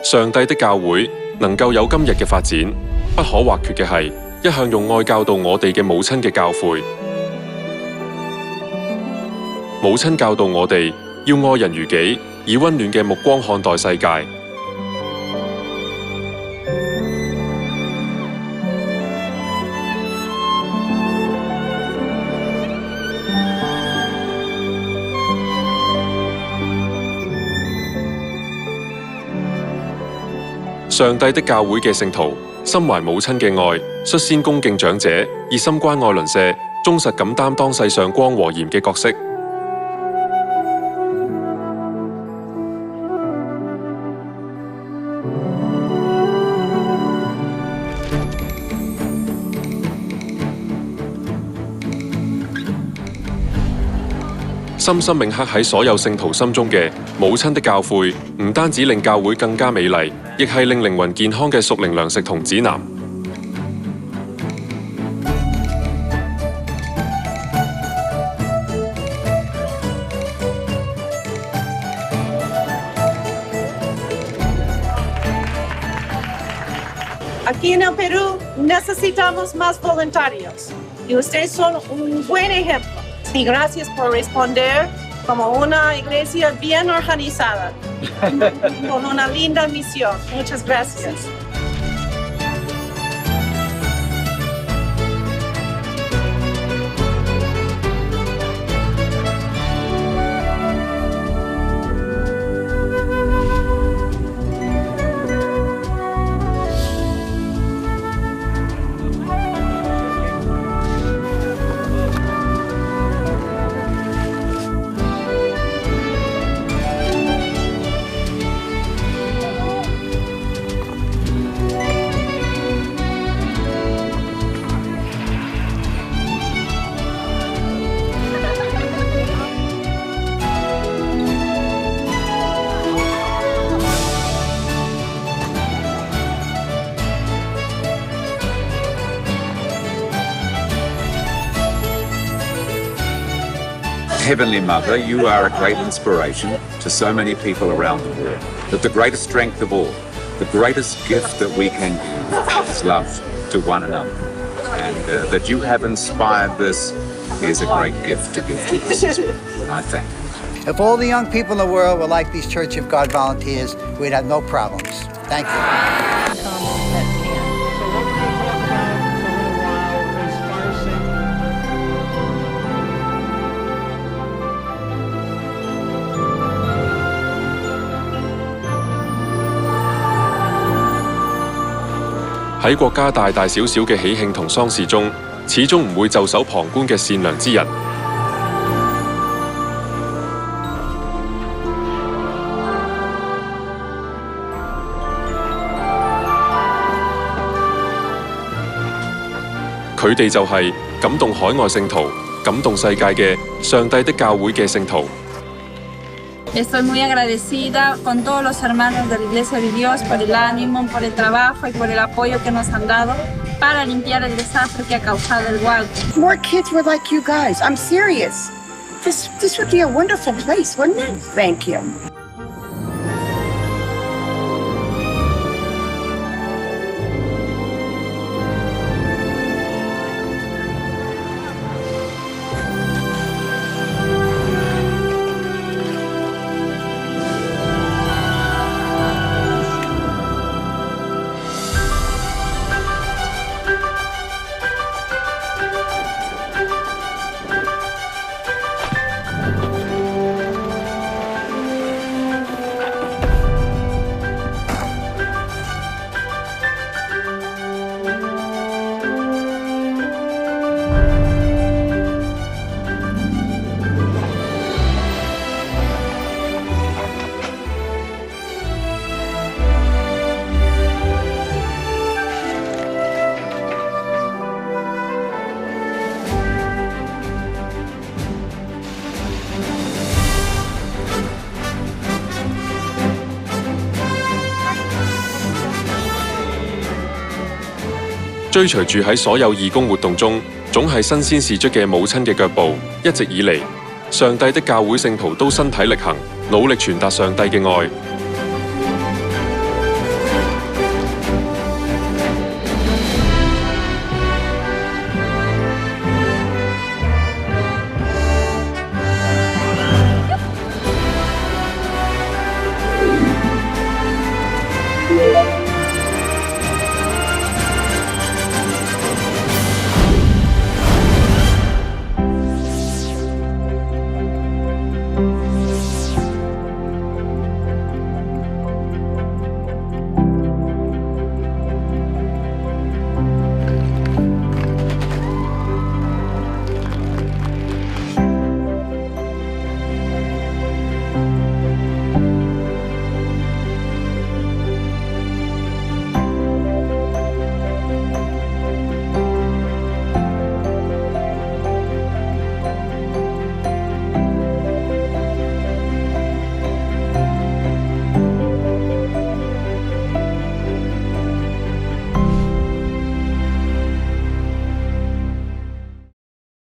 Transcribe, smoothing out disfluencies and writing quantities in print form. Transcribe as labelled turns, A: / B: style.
A: 上帝的教會能夠有今日嘅發展，不可或缺嘅係一向用愛教導我哋嘅母親嘅教誨。母親教導我哋要愛人如己，以溫暖嘅目光看待世界。上帝的教會嘅聖徒心懷母親嘅愛，率先恭敬長者，熱心關愛鄰舍，忠實咁擔當世上光和鹽嘅角色。深深銘刻喺所有聖徒心中嘅母親的教誨，唔單止令教會更加美麗，亦係令靈魂健康嘅屬靈糧食同指南。
B: Aquí en el Perú necesitamos más voluntarios y ustedes son un buen ejemplo. Y gracias por responder como una iglesia bien organizada, con una linda misión. Muchas gracias.
C: Heavenly Mother, you are a great inspiration to so many people around the world. That the greatest strength of all, the greatest gift that we can give is love to one another. And that you have inspired this is a great gift to give to us as well. And I thank you.
D: If all the young people in the world were like these Church of God volunteers, we'd have no problems. Thank you.
A: 喺國家大大小小嘅喜慶同喪事中，始終唔會袖手旁觀嘅善良之人。佢哋就係感動海外聖徒、感動世界嘅上帝的教會嘅聖徒。
E: Estoy muy agradecida con todos los hermanos de la Iglesia de Dios por el ánimo, por el trabajo y por el apoyo que nos han dado para limpiar el desastre que ha causado el Hualco.
F: More kids were like you guys. I'm serious. This would be a wonderful place, wouldn't it? Thank you.
A: 「追隨住喺所有義工活動中，總係新鮮事蹟嘅母親嘅腳步。一直以嚟，上帝的教會聖徒都身體力行，努力傳達上帝嘅愛。